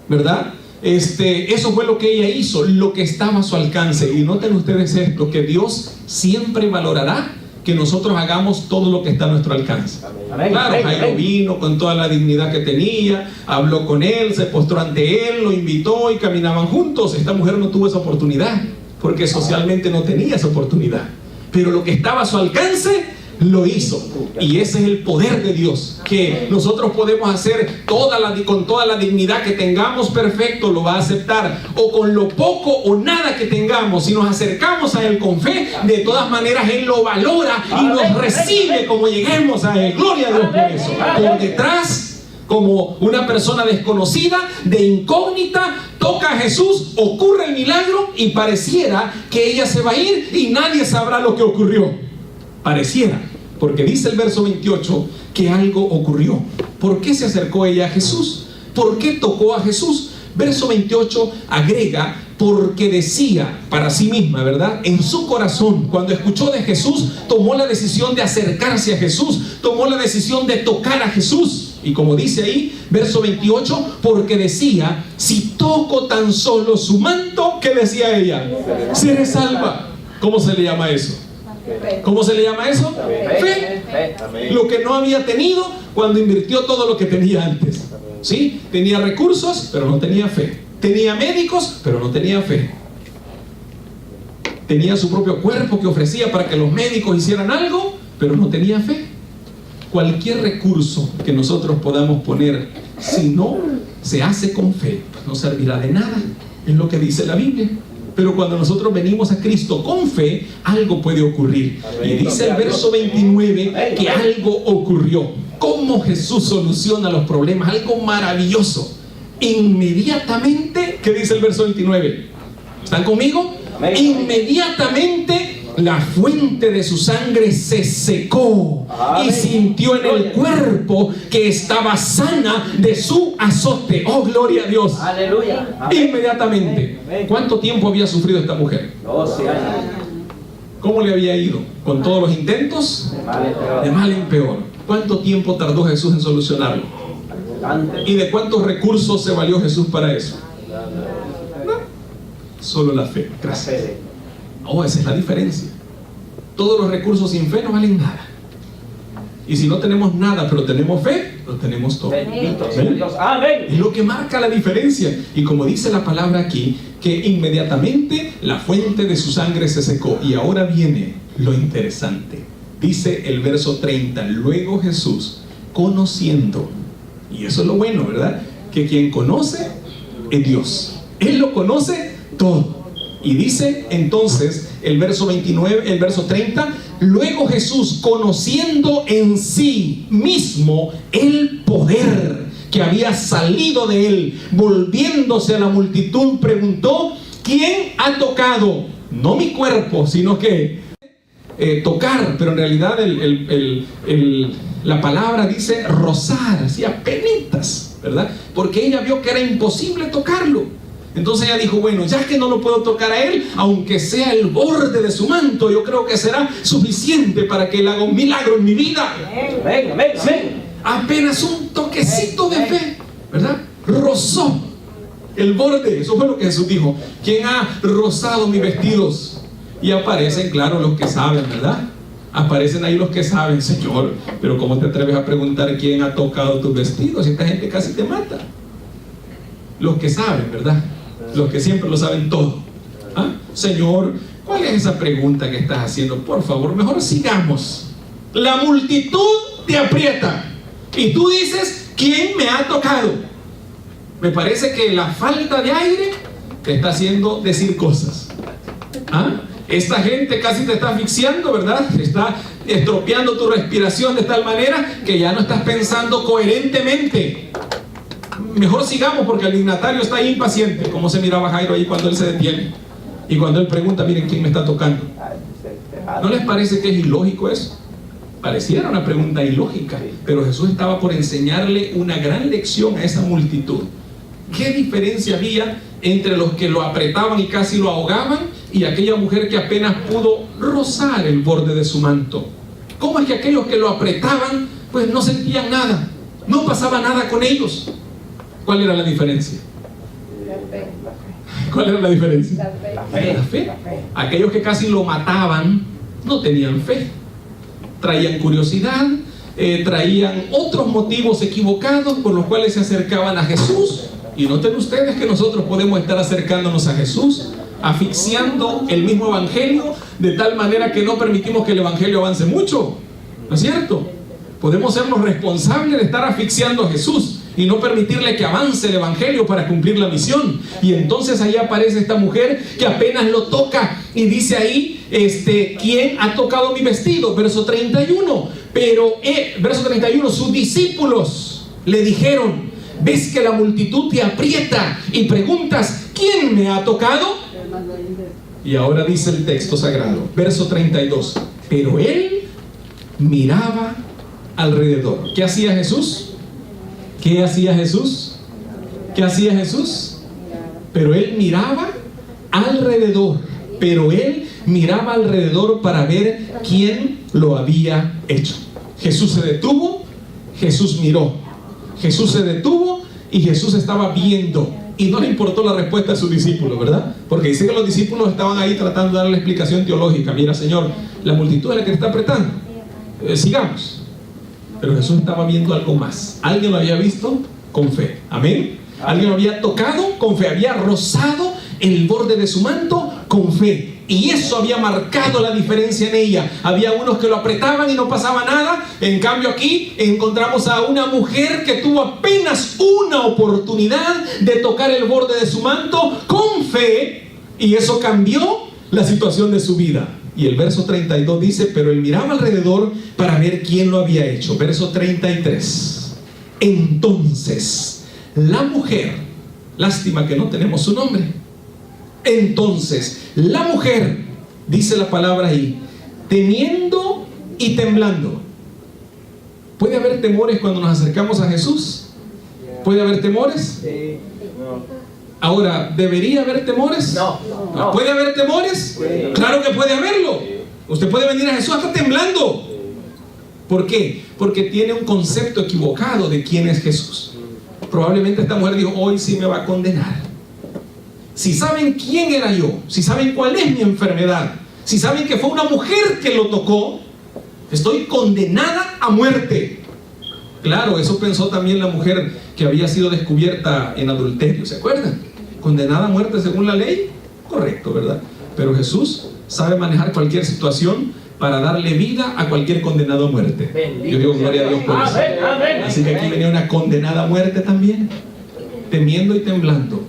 ¿verdad? Eso fue lo que ella hizo, lo que estaba a su alcance. Y noten ustedes esto, que Dios siempre valorará que nosotros hagamos todo lo que está a nuestro alcance. Claro, Jairo vino con toda la dignidad que tenía, habló con él, se postró ante él, lo invitó y caminaban juntos. Esta mujer no tuvo esa oportunidad, porque socialmente no tenía esa oportunidad. Pero lo que estaba a su alcance, lo hizo. Y ese es el poder de Dios, que nosotros podemos hacer con toda la dignidad que tengamos, perfecto, lo va a aceptar. O con lo poco o nada que tengamos, si nos acercamos a Él con fe, de todas maneras Él lo valora y nos recibe como lleguemos a Él. Gloria a Dios por eso. Por detrás, como una persona desconocida, de incógnita, toca a Jesús, ocurre el milagro y pareciera que ella se va a ir y nadie sabrá lo que ocurrió. Pareciera, porque dice el verso 28 que algo ocurrió. ¿Por qué se acercó ella a Jesús? ¿Por qué tocó a Jesús? Verso 28 agrega, porque decía para sí misma, ¿verdad? En su corazón, cuando escuchó de Jesús, tomó la decisión de acercarse a Jesús, tomó la decisión de tocar a Jesús. Y como dice ahí, verso 28, porque decía, si toco tan solo su manto, ¿qué decía ella? Seré salva. ¿Cómo se le llama eso? ¿Cómo se le llama eso? Fe. Lo que no había tenido cuando invirtió todo lo que tenía antes. ¿Sí? Tenía recursos, pero no tenía fe. Tenía médicos, pero no tenía fe. Tenía su propio cuerpo que ofrecía para que los médicos hicieran algo, pero no tenía fe. Cualquier recurso que nosotros podamos poner, si no se hace con fe, pues no servirá de nada. Es lo que dice la Biblia. Pero cuando nosotros venimos a Cristo con fe, algo puede ocurrir. Y dice el verso 29 que algo ocurrió. ¿Cómo Jesús soluciona los problemas? Algo maravilloso. Inmediatamente, ¿qué dice el verso 29? ¿Están conmigo? Inmediatamente la fuente de su sangre se secó y sintió en el cuerpo que estaba sana de su azote. Oh, gloria a Dios. Aleluya. Inmediatamente. ¿Cuánto tiempo había sufrido esta mujer? 12 años. ¿Cómo le había ido? ¿Con todos los intentos? De mal en peor. ¿Cuánto tiempo tardó Jesús en solucionarlo? ¿Y de cuántos recursos se valió Jesús para eso? No. Solo la fe. Gracias. Oh, esa es la diferencia. Todos los recursos sin fe no valen nada. Y si no tenemos nada, pero tenemos fe, lo tenemos todo. Bendito sea Dios. Amén. Es lo que marca la diferencia. Y como dice la palabra aquí, que inmediatamente la fuente de su sangre se secó. Y ahora viene lo interesante. Dice el verso 30, luego Jesús, conociendo, y eso es lo bueno, ¿verdad? Que quien conoce es Dios. Él lo conoce todo. Y dice entonces el verso 29, el verso 30, luego Jesús, conociendo en sí mismo el poder que había salido de él, volviéndose a la multitud, preguntó, ¿quién ha tocado? No mi cuerpo, sino que tocar, pero en realidad la palabra dice rozar, así apenitas, ¿verdad? Porque ella vio que era imposible tocarlo. Entonces ella dijo, bueno, ya que no lo puedo tocar a él, aunque sea el borde de su manto, yo creo que será suficiente para que él haga un milagro en mi vida. Amén, amén, amén. Apenas un toquecito de fe, ¿verdad? Rozó el borde. Eso fue lo que Jesús dijo. ¿Quién ha rozado mis vestidos? Y aparecen, claro, los que saben, ¿verdad? Aparecen ahí los que saben, Señor, pero ¿cómo te atreves a preguntar quién ha tocado tus vestidos? Esta gente casi te mata. Los que saben, ¿verdad? Los que siempre lo saben todo. ¿Ah? Señor, ¿cuál es esa pregunta que estás haciendo? Por favor, mejor sigamos. La multitud te aprieta y tú dices, ¿quién me ha tocado? Me parece que la falta de aire te está haciendo decir cosas. ¿Ah? Esta gente casi te está asfixiando, ¿verdad? Te está estropeando tu respiración de tal manera que ya no estás pensando coherentemente. Mejor sigamos porque el dignatario está ahí impaciente, como se miraba Jairo ahí cuando él se detiene y cuando él pregunta, miren quién me está tocando. ¿No les parece que es ilógico eso? Pareciera una pregunta ilógica, pero Jesús estaba por enseñarle una gran lección a esa multitud. ¿Qué diferencia había entre los que lo apretaban y casi lo ahogaban y aquella mujer que apenas pudo rozar el borde de su manto? ¿Cómo es que aquellos que lo apretaban pues no sentían nada? No pasaba nada con ellos. ¿Cuál era la diferencia? ¿Cuál era la diferencia? La fe. Aquellos que casi lo mataban no tenían fe. Traían curiosidad, traían otros motivos equivocados por los cuales se acercaban a Jesús. Y noten ustedes que nosotros podemos estar acercándonos a Jesús, asfixiando el mismo evangelio, de tal manera que no permitimos que el evangelio avance mucho. ¿No es cierto? Podemos ser los responsables de estar asfixiando a Jesús y no permitirle que avance el evangelio para cumplir la misión. Y entonces ahí aparece esta mujer que apenas lo toca y dice ahí, ¿quién ha tocado mi vestido? Verso 31. Pero, verso 31, sus discípulos le dijeron, ¿ves que la multitud te aprieta y preguntas, ¿quién me ha tocado? Y ahora dice el texto sagrado, verso 32, pero él miraba alrededor. ¿Qué hacía Jesús? ¿Qué hacía Jesús? ¿Qué hacía Jesús? Pero él miraba alrededor. Pero él miraba alrededor para ver quién lo había hecho. Jesús se detuvo, Jesús miró. Jesús se detuvo y Jesús estaba viendo. Y no le importó la respuesta a sus discípulos, ¿verdad? Porque dice que los discípulos estaban ahí tratando de darle la explicación teológica. Mira, Señor, la multitud es la que te está apretando. Sigamos. Pero Jesús estaba viendo algo más. Alguien lo había visto con fe. Amén. Alguien lo había tocado con fe. Había rozado el borde de su manto con fe. Y eso había marcado la diferencia en ella. Había unos que lo apretaban y no pasaba nada. En cambio aquí encontramos a una mujer que tuvo apenas una oportunidad de tocar el borde de su manto con fe. Y eso cambió la situación de su vida. Y el verso 32 dice, pero él miraba alrededor para ver quién lo había hecho. Verso 33. Entonces, la mujer, lástima que no tenemos su nombre. Entonces, la mujer, dice la palabra ahí, temiendo y temblando. ¿Puede haber temores cuando nos acercamos a Jesús? ¿Puede haber temores? Ahora, ¿debería haber temores? No. ¿Puede haber temores? Claro que puede haberlo. Usted puede venir a Jesús hasta temblando. ¿Por qué? Porque tiene un concepto equivocado de quién es Jesús. Probablemente esta mujer dijo, hoy sí me va a condenar. Si saben quién era yo, si saben cuál es mi enfermedad, si saben que fue una mujer que lo tocó, estoy condenada a muerte. Claro, eso pensó también la mujer que había sido descubierta en adulterio, ¿se acuerdan? Condenada a muerte según la ley, correcto, ¿verdad? Pero Jesús sabe manejar cualquier situación para darle vida a cualquier condenado a muerte. Yo digo gloria a Dios por eso. Así que aquí venía una condenada a muerte también, temiendo y temblando.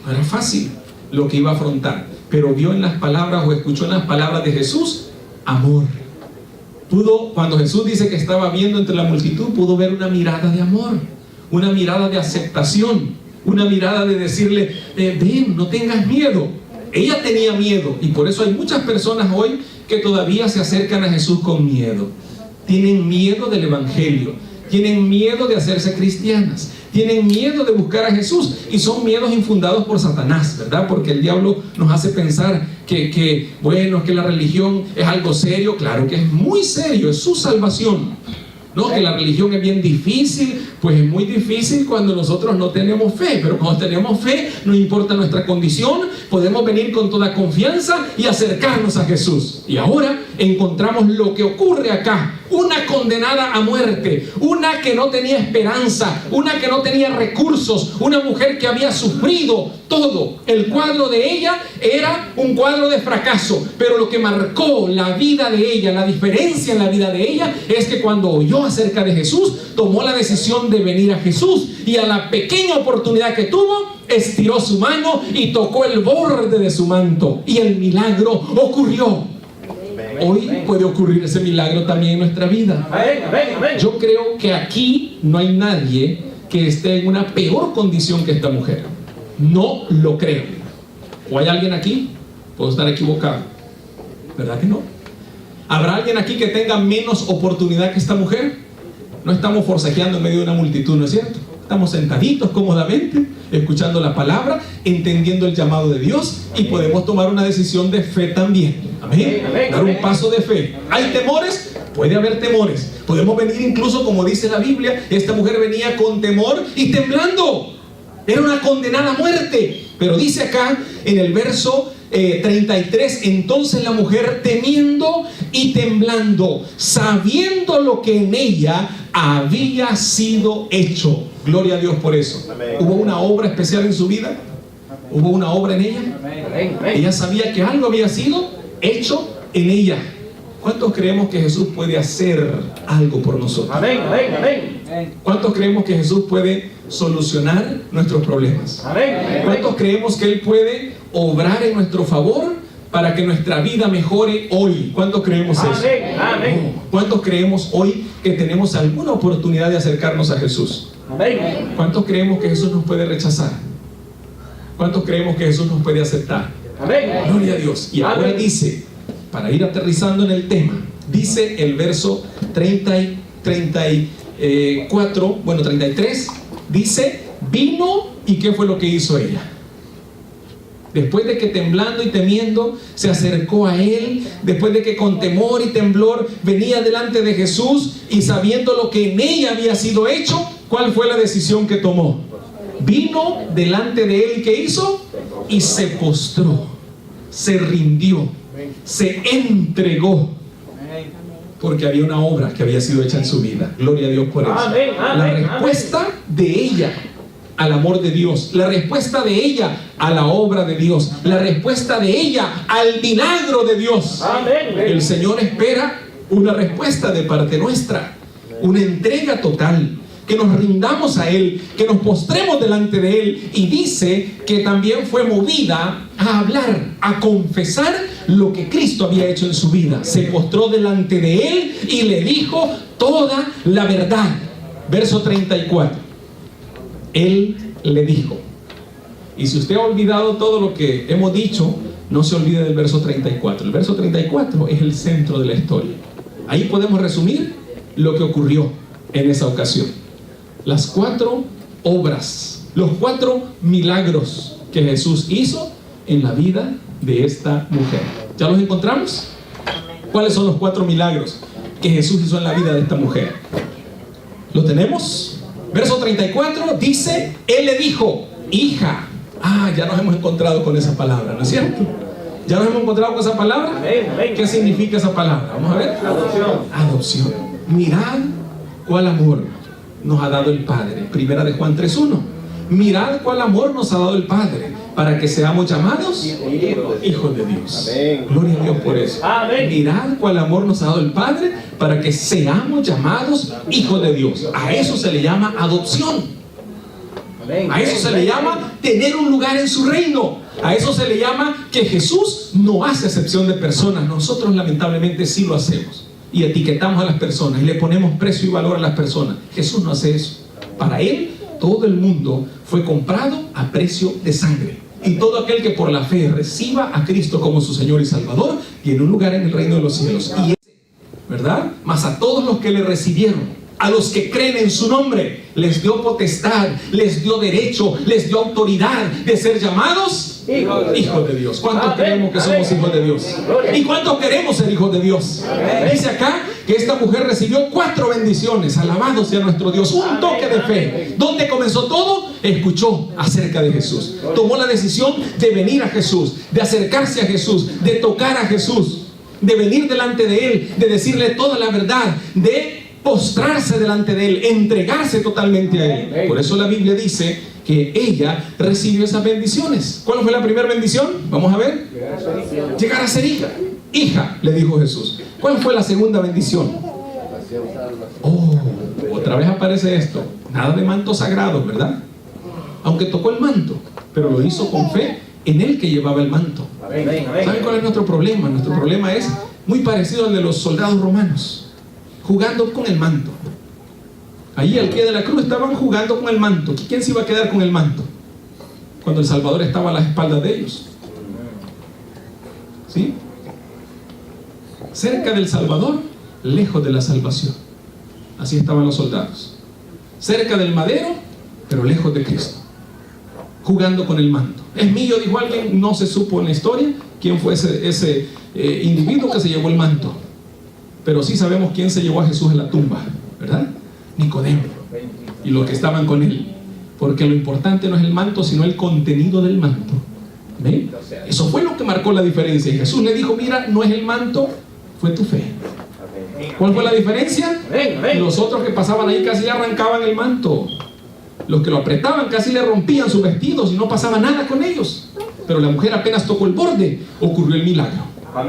No era fácil lo que iba a afrontar, pero vio en las palabras o escuchó en las palabras de Jesús amor. Cuando Jesús dice que estaba viendo entre la multitud, pudo ver una mirada de amor, una mirada de aceptación, una mirada de decirle, ven, no tengas miedo. Ella tenía miedo y por eso hay muchas personas hoy que todavía se acercan a Jesús con miedo. Tienen miedo del Evangelio, tienen miedo de hacerse cristianas, tienen miedo de buscar a Jesús, y son miedos infundados por Satanás, ¿verdad? Porque el diablo nos hace pensar que la religión es algo serio. Claro que es muy serio, es su salvación. No, que la religión es bien difícil, pues es muy difícil cuando nosotros no tenemos fe, pero cuando tenemos fe, no importa nuestra condición, podemos venir con toda confianza y acercarnos a Jesús. Y ahora encontramos lo que ocurre acá: una condenada a muerte, una que no tenía esperanza, una que no tenía recursos, una mujer que había sufrido todo. El cuadro de ella era un cuadro de fracaso, pero lo que marcó la vida de ella, la diferencia en la vida de ella, es que cuando oyó acerca de Jesús, tomó la decisión de venir a Jesús, y a la pequeña oportunidad que tuvo, estiró su mano y tocó el borde de su manto, y el milagro ocurrió. Hoy puede ocurrir ese milagro también en nuestra vida. Yo creo que aquí no hay nadie que esté en una peor condición que esta mujer. No lo creo. ¿O hay alguien aquí? Puedo estar equivocado, ¿verdad que no? ¿Habrá alguien aquí que tenga menos oportunidad que esta mujer? No estamos forcejeando en medio de una multitud, ¿no es cierto? Estamos sentaditos cómodamente, escuchando la palabra, entendiendo el llamado de Dios, y podemos tomar una decisión de fe también. Amén. Dar un paso de fe. ¿Hay temores? Puede haber temores. Podemos venir incluso, como dice la Biblia, esta mujer venía con temor y temblando. Era una condenada a muerte. Pero dice acá en el verso 33, entonces la mujer, temiendo y temblando, sabiendo lo que en ella había sido hecho. Gloria a Dios por eso. Amén. ¿Hubo una obra especial en su vida? ¿Hubo una obra en ella? Amén. Ella sabía que algo había sido hecho en ella. ¿Cuántos creemos que Jesús puede hacer algo por nosotros? Amén, amén, amén. ¿Cuántos creemos que Jesús puede solucionar nuestros problemas? Amén. ¿Cuántos creemos que Él puede obrar en nuestro favor para que nuestra vida mejore hoy? ¿Cuántos creemos eso? Amén, amén. ¿Cuántos creemos hoy que tenemos alguna oportunidad de acercarnos a Jesús? Amén. ¿Cuántos creemos que Jesús nos puede rechazar? ¿Cuántos creemos que Jesús nos puede aceptar? Amén. Gloria a Dios. Y ahora amén. Dice, para ir aterrizando en el tema, dice el verso 33, dice, vino, ¿y qué fue lo que hizo ella? Después de que temblando y temiendo se acercó a Él, después de que con temor y temblor venía delante de Jesús, y sabiendo lo que en ella había sido hecho, ¿cuál fue la decisión que tomó? Vino delante de Él, ¿qué hizo? Y se postró, se rindió, se entregó, porque había una obra que había sido hecha en su vida. Gloria a Dios por eso. Amén, amén, la respuesta de ella al amor de Dios, la respuesta de ella a la obra de Dios, la respuesta de ella al milagro de Dios. Amén. El Señor espera una respuesta de parte nuestra, una entrega total, que nos rindamos a Él, que nos postremos delante de Él. Y dice que también fue movida a hablar, a confesar lo que Cristo había hecho en su vida. Se postró delante de Él y le dijo toda la verdad. Verso 34. Él le dijo. Y si usted ha olvidado todo lo que hemos dicho, no se olvide del verso 34. El verso 34 es el centro de la historia. Ahí podemos resumir lo que ocurrió en esa ocasión. Las 4 obras, los 4 milagros que Jesús hizo en la vida de esta mujer. ¿Ya los encontramos? ¿Cuáles son los 4 milagros que Jesús hizo en la vida de esta mujer? ¿Lo tenemos? Verso 34 dice, Él le dijo, hija. Ya nos hemos encontrado con esa palabra, ¿no es cierto? ¿Ya nos hemos encontrado con esa palabra? ¿Qué significa esa palabra? Vamos a ver. Adopción. Mirad cuál amor nos ha dado el Padre. Primera de Juan 3:1. Mirad cuál amor nos ha dado el Padre, para que seamos llamados hijos de Dios. Amén. Gloria a Dios por eso. Amén. Mirad cuál amor nos ha dado el Padre, para que seamos llamados hijos de Dios. A eso se le llama adopción. A eso se le llama tener un lugar en su reino. A eso se le llama que Jesús no hace excepción de personas. Nosotros lamentablemente sí lo hacemos, y etiquetamos a las personas y le ponemos precio y valor a las personas. Jesús no hace eso. Para Él todo el mundo fue comprado a precio de sangre. Y todo aquel que por la fe reciba a Cristo como su Señor y Salvador, tiene un lugar en el reino de los cielos. Y ¿verdad? Mas a todos los que le recibieron, a los que creen en su nombre, les dio potestad, les dio derecho, les dio autoridad de ser llamados hijos de Dios. ¿Cuántos creemos que somos hijos de Dios? ¿Y cuántos queremos ser hijos de Dios? Dice acá que esta mujer recibió 4 bendiciones. Alabado sea nuestro Dios. Un toque de fe. ¿Dónde comenzó todo? Escuchó acerca de Jesús. Tomó la decisión de venir a Jesús, de acercarse a Jesús, de tocar a Jesús, de venir delante de Él, de decirle toda la verdad, de postrarse delante de Él, entregarse totalmente a Él. Por eso la Biblia dice que ella recibió esas bendiciones. ¿Cuál fue la primera bendición? Vamos a ver. Llegar a ser hija. Hija, le dijo Jesús. ¿Cuál fue la segunda bendición? Oh, otra vez aparece esto. Nada de manto sagrado, ¿verdad? Aunque tocó el manto, pero lo hizo con fe en el que llevaba el manto. ¿Saben cuál es nuestro problema? Nuestro problema es muy parecido al de los soldados romanos, jugando con el manto. Allí al pie de la cruz estaban jugando con el manto. ¿Quién se iba a quedar con el manto cuando el Salvador estaba a las espaldas de ellos? ¿Sí? Cerca del Salvador, lejos de la salvación. Así estaban los soldados. Cerca del madero, pero lejos de Cristo, jugando con el manto. Es mío, dijo alguien. No se supo en la historia quién fue ese individuo que se llevó el manto, pero sí sabemos quién se llevó a Jesús en la tumba, ¿verdad? Nicodemo y los que estaban con él, porque lo importante no es el manto, sino el contenido del manto. ¿Ve? Eso fue lo que marcó la diferencia. Y Jesús le dijo: mira, no es el manto, fue tu fe. ¿Cuál fue la diferencia? Los otros que pasaban ahí casi le arrancaban el manto. Los que lo apretaban casi le rompían sus vestidos y no pasaba nada con ellos. Pero la mujer apenas tocó el borde, ocurrió el milagro. ¿Por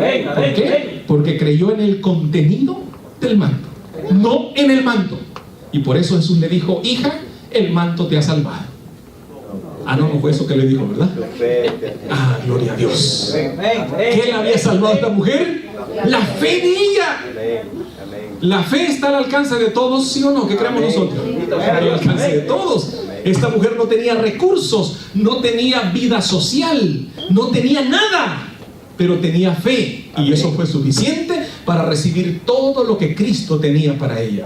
qué? Porque creyó en el contenido del manto, no en el manto. Y por eso Jesús le dijo: hija, el manto te ha salvado. Ah, no fue eso que le dijo, ¿verdad? Ah, gloria a Dios. ¿Qué le había salvado a esta mujer? La fe de ella. La fe está al alcance de todos, ¿sí o no? ¿Qué creemos nosotros? Al alcance de todos. Esta mujer no tenía recursos, no tenía vida social, no tenía nada, pero tenía fe, y eso fue suficiente para recibir todo lo que Cristo tenía para ella.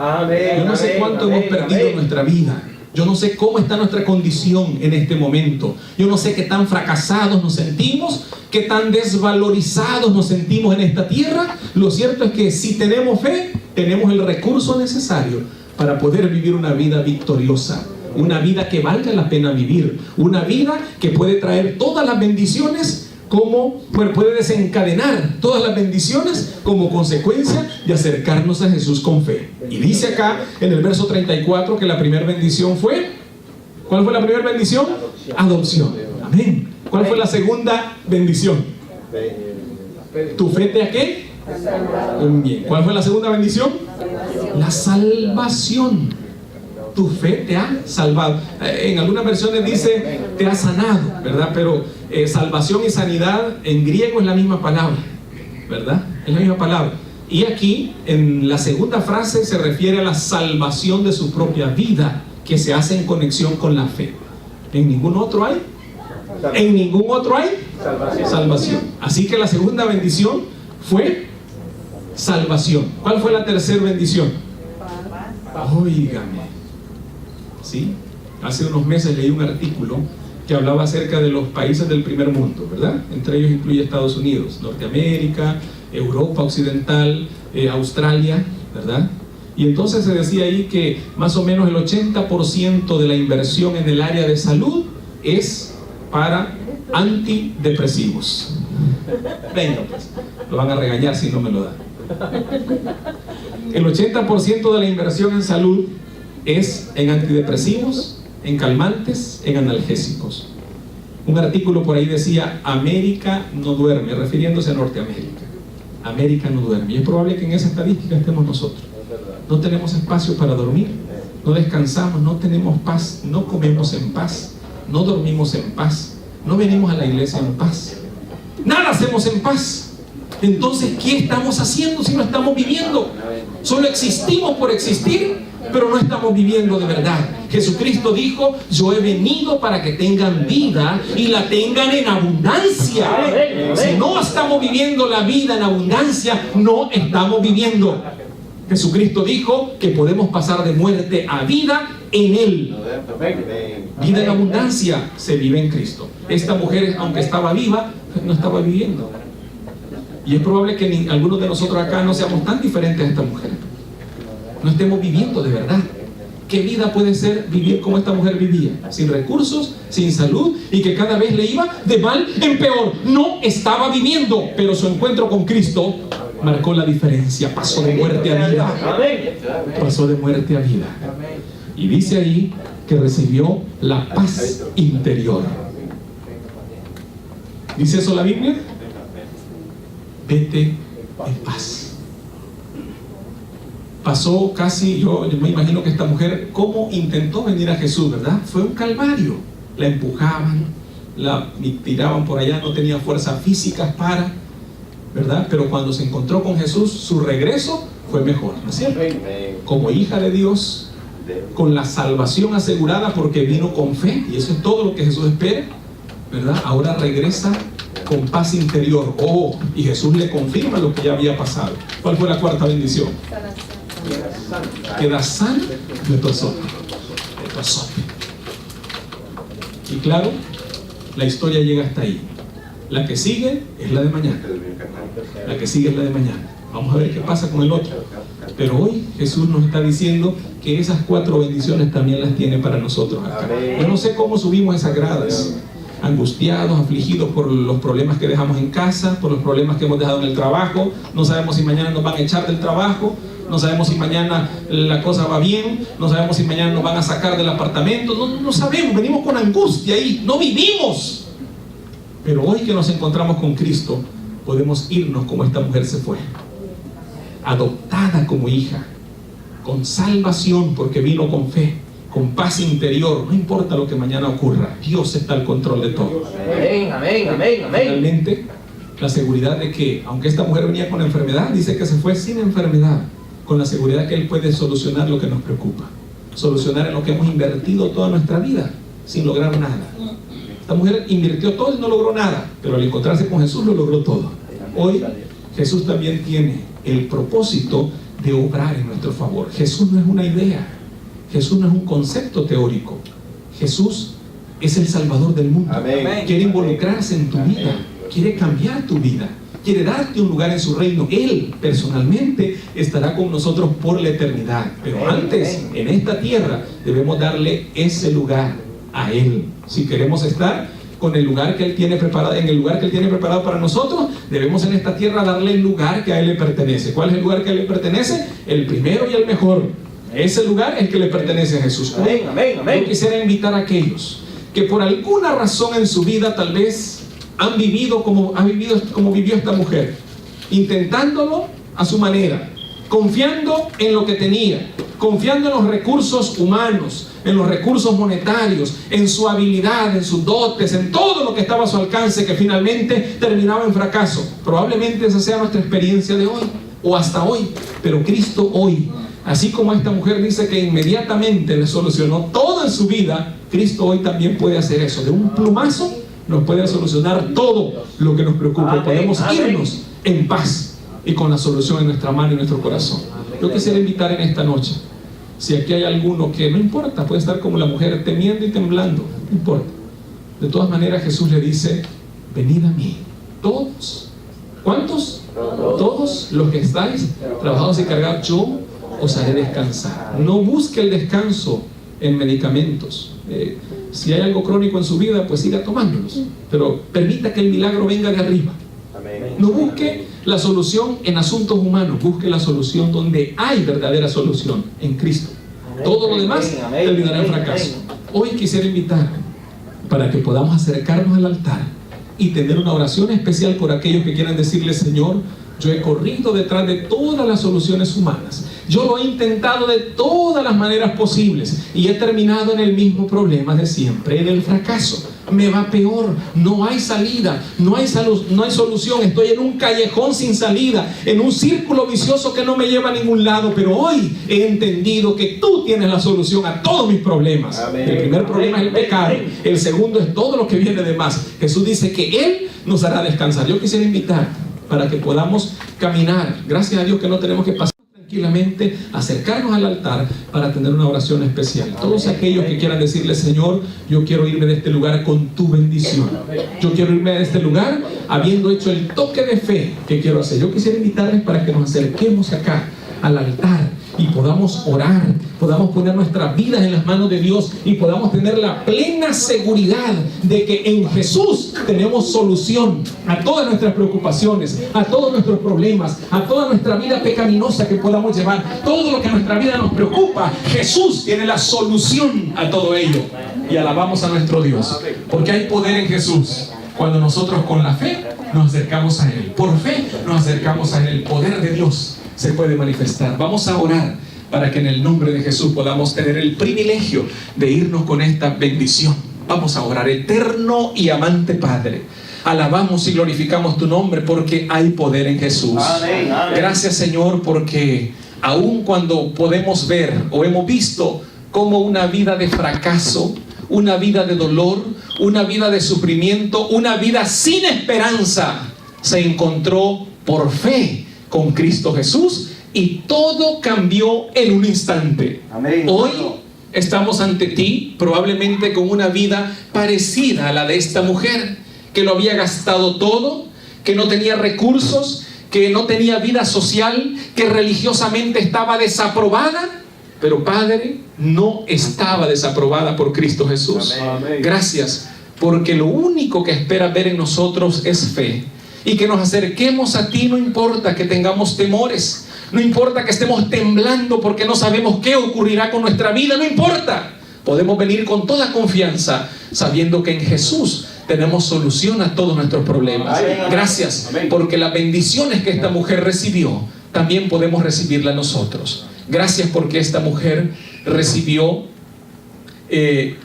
Yo no sé cuánto hemos perdido en nuestra vida. Yo no sé cómo está nuestra condición en este momento. Yo no sé qué tan fracasados nos sentimos, qué tan desvalorizados nos sentimos en esta tierra. Lo cierto es que si tenemos fe, tenemos el recurso necesario para poder vivir una vida victoriosa, una vida que valga la pena vivir, una vida que puede traer todas las bendiciones, puede desencadenar todas las bendiciones como consecuencia de acercarnos a Jesús con fe. Y dice acá en el verso 34 que la primera bendición fue, ¿cuál fue la primera bendición? Adopción. Amén. ¿Cuál fue la segunda bendición? ¿Tu fe te a qué? Bien. ¿Cuál fue la segunda bendición? La salvación. Tu fe te ha salvado. En algunas versiones dice te ha sanado, ¿verdad? Pero salvación y sanidad en griego es la misma palabra, ¿verdad? Es la misma palabra. Y aquí en la segunda frase se refiere a la salvación de su propia vida, que se hace en conexión con la fe. ¿En ningún otro hay? ¿En ningún otro hay? Salvación. Así que la segunda bendición fue salvación. ¿Cuál fue la tercera bendición? Óigame. ¿Sí? Hace unos meses leí un artículo que hablaba acerca de los países del primer mundo, ¿verdad? Entre ellos incluye Estados Unidos, Norteamérica, Europa Occidental, Australia, ¿verdad? Y entonces se decía ahí que más o menos el 80% de la inversión en el área de salud es para antidepresivos. Venga, pues, lo van a regañar si no me lo dan. El 80% de la inversión en salud es en antidepresivos, en calmantes, en analgésicos. Un artículo por ahí decía: América no duerme, refiriéndose a Norteamérica. América no duerme. Y es probable que en esa estadística estemos nosotros. No tenemos espacio para dormir, no descansamos, no tenemos paz, no comemos en paz, no dormimos en paz, no venimos a la iglesia en paz, nada hacemos en paz. Entonces, ¿qué estamos haciendo si no estamos viviendo? Solo existimos por existir. pero no estamos viviendo de verdad. Jesucristo dijo: yo he venido para que tengan vida y la tengan en abundancia. Si no estamos viviendo la vida en abundancia, no estamos viviendo. Jesucristo dijo que podemos pasar de muerte a vida en Él. Vida en abundancia se vive en Cristo. Esta mujer, aunque estaba viva, no estaba viviendo. Y es probable que algunos de nosotros acá no seamos tan diferentes a esta mujer. No estemos viviendo de verdad. ¿Qué vida puede ser vivir como esta mujer vivía? Sin recursos, sin salud, y que cada vez le iba de mal en peor. No estaba viviendo, pero su encuentro con Cristo marcó la diferencia. Pasó de muerte a vida. Pasó de muerte a vida. Y dice ahí que recibió la paz interior. ¿Dice eso la Biblia? Vete en paz. Pasó casi, yo me imagino que esta mujer, ¿cómo intentó venir a Jesús, verdad? Fue un calvario. La empujaban, la tiraban por allá, no tenía fuerzas físicas para, ¿verdad? Pero cuando se encontró con Jesús, su regreso fue mejor, ¿no es cierto? Como hija de Dios, con la salvación asegurada porque vino con fe, y eso es todo lo que Jesús espera, ¿verdad? Ahora regresa con paz interior. Oh, y Jesús le confirma lo que ya había pasado. ¿Cuál fue la cuarta bendición? Queda sana de tu azote. De tu azote. Y claro, la historia llega hasta ahí. La que sigue es la de mañana. La que sigue es la de mañana. Vamos a ver qué pasa con el otro. Pero hoy Jesús nos está diciendo que esas 4 bendiciones también las tiene para nosotros acá. Yo no sé cómo subimos esas gradas. Angustiados, afligidos por los problemas que dejamos en casa, por los problemas que hemos dejado en el trabajo. No sabemos si mañana nos van a echar del trabajo. No sabemos si mañana la cosa va bien. No sabemos si mañana nos van a sacar del apartamento. No sabemos, venimos con angustia ahí. No vivimos. Pero hoy que nos encontramos con Cristo, podemos irnos como esta mujer se fue. Adoptada como hija, con salvación porque vino con fe, con paz interior. No importa lo que mañana ocurra, Dios está al control de todo. Amén, amén, amén, amén. Finalmente, la seguridad de que, aunque esta mujer venía con enfermedad, dice que se fue sin enfermedad, con la seguridad que Él puede solucionar lo que nos preocupa, solucionar en lo que hemos invertido toda nuestra vida sin lograr nada. Esta mujer invirtió todo y no logró nada, pero al encontrarse con Jesús lo logró todo. Hoy Jesús también tiene el propósito de obrar en nuestro favor. Jesús no es una idea, Jesús no es un concepto teórico. Jesús es el Salvador del mundo. Amén. Quiere involucrarse en tu vida, quiere cambiar tu vida, quiere darte un lugar en su reino. Él personalmente estará con nosotros por la eternidad, pero antes, en esta tierra, debemos darle ese lugar a Él. Si queremos estar con el lugar que Él tiene preparado, en el lugar que Él tiene preparado para nosotros, debemos en esta tierra darle el lugar que a Él le pertenece. ¿Cuál es el lugar que a Él le pertenece? El primero y el mejor. Ese lugar es el que le pertenece a Jesús. Amén, amén, amén. Yo quisiera invitar a aquellos que por alguna razón en su vida tal vez han vivido como vivió esta mujer, intentándolo a su manera, confiando en lo que tenía, confiando en los recursos humanos, en los recursos monetarios, en su habilidad, en sus dotes, en todo lo que estaba a su alcance, que finalmente terminaba en fracaso. Probablemente esa sea nuestra experiencia de hoy o hasta hoy. Pero Cristo hoy, así como esta mujer dice que inmediatamente le solucionó todo en su vida, Cristo hoy también puede hacer eso. De un plumazo nos puede solucionar todo lo que nos preocupa. Amén, podemos amén. irnos en paz y con la solución en nuestra mano y en nuestro corazón. Yo quisiera invitar en esta noche, si aquí hay alguno que no importa, puede estar como la mujer temiendo y temblando, no importa. De todas maneras Jesús le dice: venid a mí, todos. ¿Cuántos? Todos los que estáis trabajados y cargados, yo os haré descansar. No busque el descanso en medicamentos. Si hay algo crónico en su vida, pues siga tomándolos, pero permita que el milagro venga de arriba. No busque la solución en asuntos humanos, busque la solución donde hay verdadera solución, en Cristo. Todo lo demás terminará en fracaso. Hoy quisiera invitar para que podamos acercarnos al altar y tener una oración especial por aquellos que quieran decirle: Señor, Yo he corrido detrás de todas las soluciones humanas. Yo lo he intentado de todas las maneras posibles y he terminado en el mismo problema de siempre, en el fracaso. Me va peor, no hay salida, no hay solución. Estoy en un callejón sin salida, en un círculo vicioso que no me lleva a ningún lado. Pero hoy he entendido que tú tienes la solución a todos mis problemas. Amén. El primer problema es el pecado, el segundo es todo lo que viene de más. Jesús dice que Él nos hará descansar. Yo quisiera invitar para que podamos caminar. Gracias a Dios que no tenemos que pasar tranquilamente, acercarnos al altar para tener una oración especial. Todos aquellos que quieran decirle: Señor, yo quiero irme de este lugar con tu bendición. Yo quiero irme de este lugar habiendo hecho el toque de fe que quiero hacer. Yo quisiera invitarles para que nos acerquemos acá al altar y podamos orar, podamos poner nuestras vidas en las manos de Dios y podamos tener la plena seguridad de que en Jesús tenemos solución a todas nuestras preocupaciones, a todos nuestros problemas, a toda nuestra vida pecaminosa que podamos llevar. Todo lo que en nuestra vida nos preocupa, Jesús tiene la solución a todo ello. Y alabamos a nuestro Dios, porque hay poder en Jesús. Cuando nosotros con la fe nos acercamos a Él, por fe nos acercamos a Él, el poder de Dios se puede manifestar. Vamos a orar para que en el nombre de Jesús podamos tener el privilegio de irnos con esta bendición. Vamos a orar. Eterno y amante Padre, alabamos y glorificamos tu nombre porque hay poder en Jesús. Amén, amén. Gracias, Señor, porque aun cuando podemos ver o hemos visto como una vida de fracaso, una vida de dolor, una vida de sufrimiento, una vida sin esperanza, se encontró por fe con Cristo Jesús y todo cambió en un instante. Amén. Hoy estamos ante ti probablemente con una vida parecida a la de esta mujer, que lo había gastado todo, que no tenía recursos, que no tenía vida social, que religiosamente estaba desaprobada. Pero Padre, no estaba desaprobada por Cristo Jesús. Amén. Gracias, porque lo único que espera ver en nosotros es fe. Y que nos acerquemos a ti, no importa que tengamos temores, no importa que estemos temblando porque no sabemos qué ocurrirá con nuestra vida, no importa. Podemos venir con toda confianza, sabiendo que en Jesús tenemos solución a todos nuestros problemas. Gracias, porque las bendiciones que esta mujer recibió, también podemos recibirlas nosotros. Gracias porque esta mujer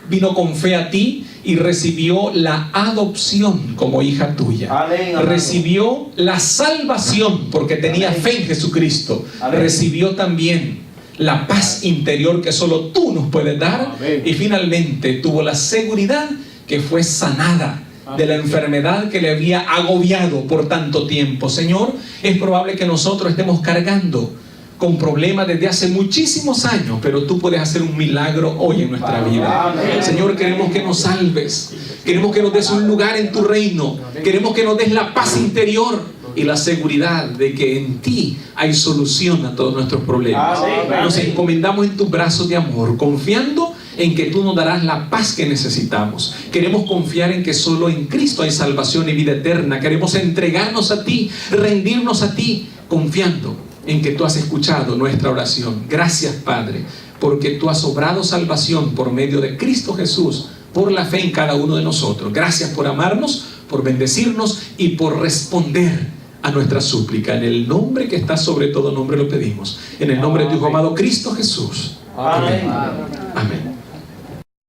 vino con fe a ti y recibió la adopción como hija tuya. Amén, amén. Recibió la salvación porque tenía Amén. fe en Jesucristo. Amén. Recibió también la paz interior que solo tú nos puedes dar. Amén. Y finalmente tuvo la seguridad que fue sanada de la enfermedad que le había agobiado por tanto tiempo. Señor, es probable que nosotros estemos cargando con problemas desde hace muchísimos años, pero tú puedes hacer un milagro hoy en nuestra vida. Amén. Señor, queremos que nos salves, queremos que nos des un lugar en tu reino, queremos que nos des la paz interior y la seguridad de que en ti hay solución a todos nuestros problemas. Amén. Nos encomendamos en tus brazos de amor, confiando en que tú nos darás la paz que necesitamos. Queremos confiar en que solo en Cristo hay salvación y vida eterna. Queremos entregarnos a ti, rendirnos a ti, confiando en que tú has escuchado nuestra oración. Gracias, Padre, porque tú has obrado salvación por medio de Cristo Jesús, por la fe en cada uno de nosotros. Gracias por amarnos, por bendecirnos y por responder a nuestra súplica. En el nombre que está sobre todo nombre lo pedimos. En el nombre de tu Hijo amado Cristo Jesús. Amén. Amén.